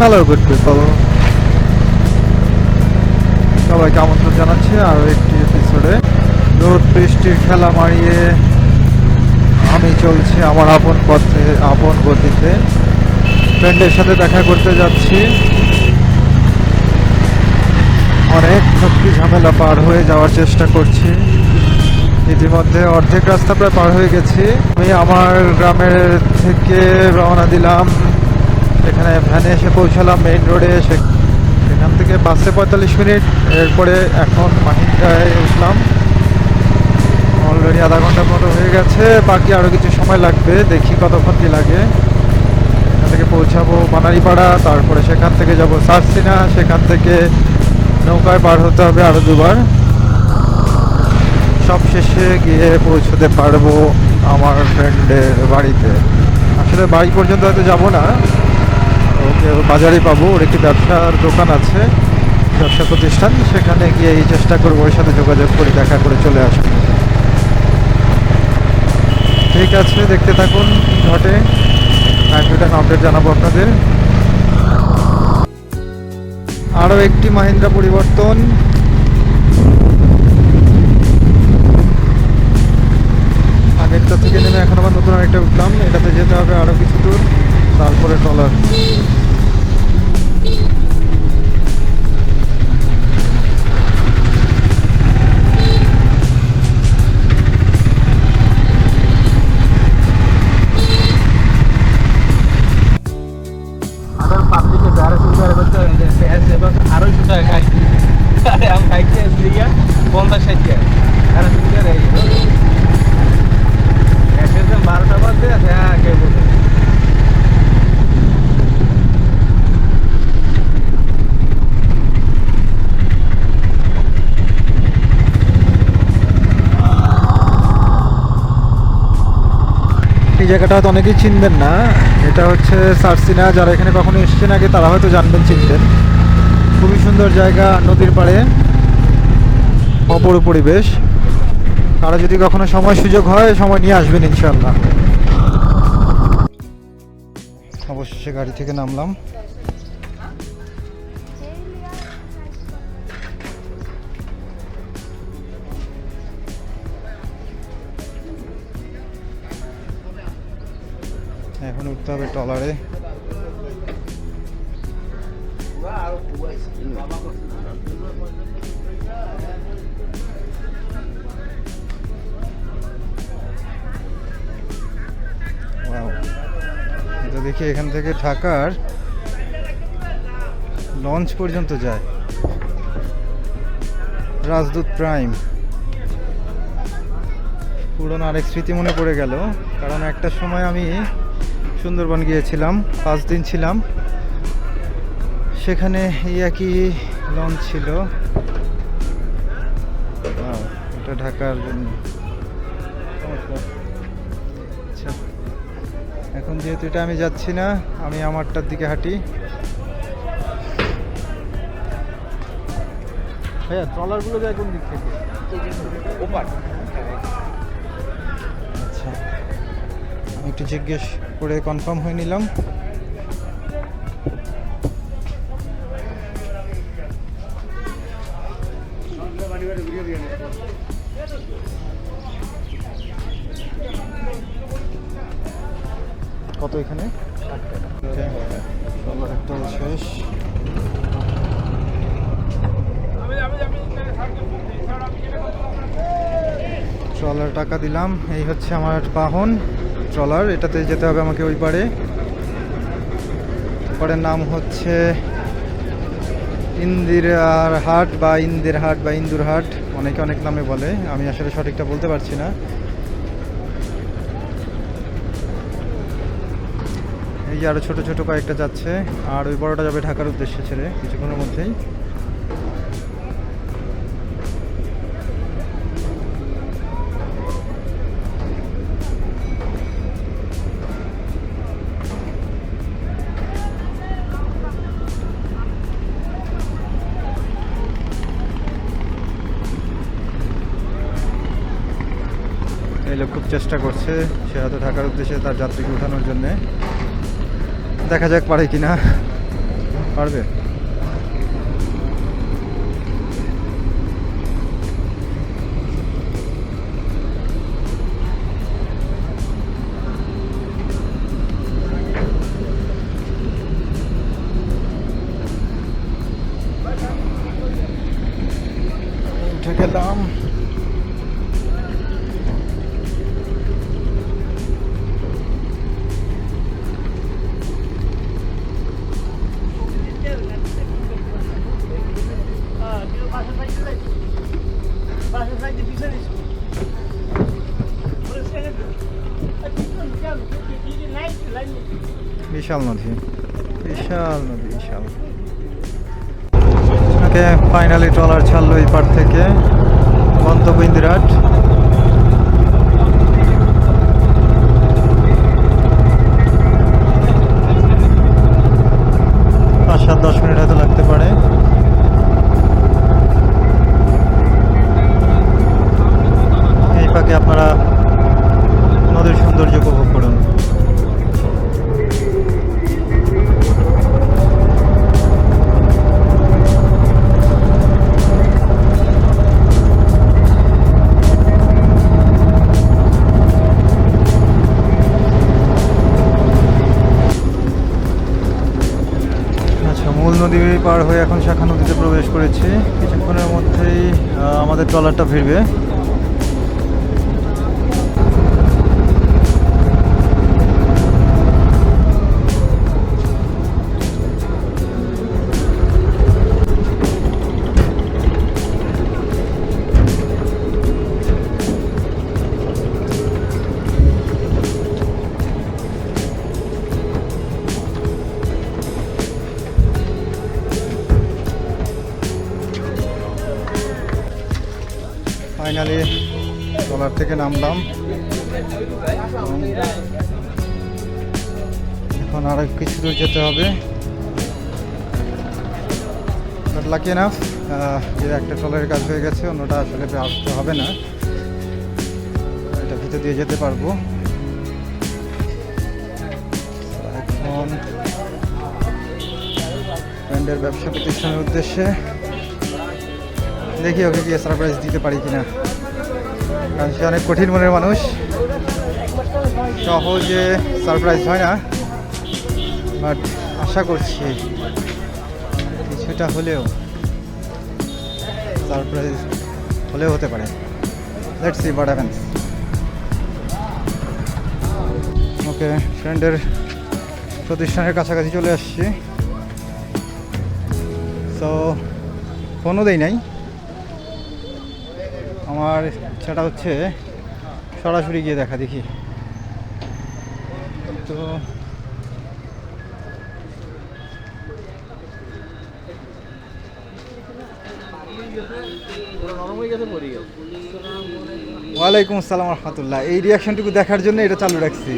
Hello good people, সবাইকে আমন্ত্রণ জানাচ্ছি আরও একটি এপিসোডে। রোদ বৃষ্টির খেলা মারিয়ে আমি চলছি আমার আপন পথে, আপন গতিতে। ফ্রেন্ডের সাথে দেখা করতে যাচ্ছি। অনেক ভক্তি ঝামেলা পার হয়ে যাওয়ার চেষ্টা করছি। ইতিমধ্যে অর্ধেক রাস্তা প্রায় পার হয়ে গেছি। আমি আমার গ্রামের থেকে রওনা দিলাম, এখানে ভ্যানে এসে পৌঁছালাম মেইন রোডে। সেখান থেকে বাসে 45 মিনিট, এরপরে এখন মাহিন্দ্রায় উঠলাম। অলরেডি আধা ঘন্টার মতো হয়ে গেছে, বাকি আরও কিছু সময় লাগবে, দেখি কতক্ষণ কি লাগে। এখান থেকে পৌঁছাবো বানারীপাড়া, তারপরে সেখান থেকে যাব সারসিনা, সেখান থেকে নৌকায় পার হতে হবে আরও দুবার। সব শেষে গিয়ে পৌঁছতে পারবো আমার ফ্রেন্ডের বাড়িতে। আসলে বাড়ি পর্যন্ত হয়তো যাবো না, ওকে বাজারে পাবো। ওর একটি ব্যবসার দোকান আছে, ব্যবসা প্রতিষ্ঠান, সেখানে গিয়ে এই চেষ্টা করবো ওর সাথে যোগাযোগ করে দেখা করে চলে আসবো। ঠিক আছে, দেখতে থাকুন কি ঘটে। টাইম আপডেট জানাবো আপনাদের। আরও একটি মাহিন্দ্রা পরিবর্তন। আগেরটা থেকে নেমে এখন আবার নতুন আরেকটা উঠলাম। এটাতে যেতে হবে আরও কিছু দূর, তারপরে ট্রলার। এই জায়গাটা হয়তো অনেকেই চিনবেন না, এটা হচ্ছে সারসিনা। যারা এখানে কখনো এসেছেন আগে তারা হয়তো জানবেন, চিনবেন। খুবই সুন্দর জায়গা, নদীর পাড়ে, অপরূপ পরিবেশ। তারা যদি কখনো সময় সুযোগ হয়, সময় নিয়ে আসবেন ইনশাল্লাহ। অবশেষে গাড়ি থেকে নামলাম। এখন উঠতে হবে ট্রলারে। এটা দেখি এখান থেকে ঢাকার লঞ্চ পর্যন্ত যায়, রাজদূত প্রাইম। পুরনো আরেক স্মৃতি মনে পড়ে গেল, কারণ একটা সময় আমি সুন্দরবন গিয়েছিলাম, 5 দিন ছিলাম সেখানে। এই একই লঞ্চ ছিল। এটা ঢাকার জন্য। আচ্ছা, এখন যেহেতু এটা আমি যাচ্ছি না, আমি আমারটার দিকে হাঁটি। ভাইয়া ট্রলারগুলো যায় কোন দিক থেকে? আচ্ছা, আমি একটু জিজ্ঞেস করে কনফার্ম হয়ে নিলাম। কত এখানে? একটা শেষ। ট্রলার টাকা দিলাম। এই হচ্ছে আমার বাহন ট্রলার, এটাতে যেতে হবে আমাকে ওই পারে। পাড়ের নাম হচ্ছে ইন্দিরার হাট বা ইন্দের হাট বা ইন্দুর হাট, অনেকে অনেক নামে বলে, আমি আসলে সঠিকটা বলতে পারছি না। এই যে আরও ছোটো ছোটো কয়েকটা যাচ্ছে, আর ওই বড়টা যাবে ঢাকার উদ্দেশ্যে ছেড়ে কিছুক্ষণের মধ্যেই। এই লোক খুব চেষ্টা করছে, সে হয়তো ঢাকার উদ্দেশ্যে তার যাত্রীকে উঠানোর জন্যে। দেখা যাক পারে কিনা। পারবে? উঠে গেলাম। বিশাল নদী, বিশাল নদী, বিশাল। ওকে, ফাইনালি ট্রলার ছাড়লো এই পার থেকে, গন্তব্য ইন্দিরাট। পাঁচ সাত 10 মিনিট হয়তো লাগতে পারে। এই ফাঁকে আপনারা নদীর সৌন্দর্য উপভোগ করুন। মূল নদী পার হয়ে এখন শাখা নদীতে প্রবেশ করেছি। কিছুক্ষণের মধ্যেই আমাদের ট্রলারটা ভিড়বে। ফাইনালি ট্রলার থেকে নামলাম। এখন আর কিছু দূর যেতে হবে। বাট লাকি এনাফ যে একটা ট্রলারের কাজ হয়ে গেছে, অন্যটা আসলে আসতে হবে না, এটা ভিতর দিয়ে যেতে পারবো। এখন ব্র্যান্ডের ব্যবসা প্রতিষ্ঠানের উদ্দেশ্যে দেখি ওকে গিয়ে সারপ্রাইজ দিতে পারি কিনা, কারণ সে অনেক কঠিন মনের মানুষ, সহজে সারপ্রাইজ হয় না। বাট আশা করছি কিছুটা হলেও সারপ্রাইজ হলেও হতে পারে। Let's see what happens. Okay, ফ্রেন্ডের প্রতিষ্ঠানের কাছাকাছি চলে আসছি। সো ফোনও দেই নাই, আমার ইচ্ছাটা হচ্ছে সরাসরি গিয়ে দেখা, দেখি। তো ওয়ালাইকুম আসসালাম রহমতুল্লাহ। এই রিয়াকশনটুকু দেখার জন্য এটা চালু রাখছি।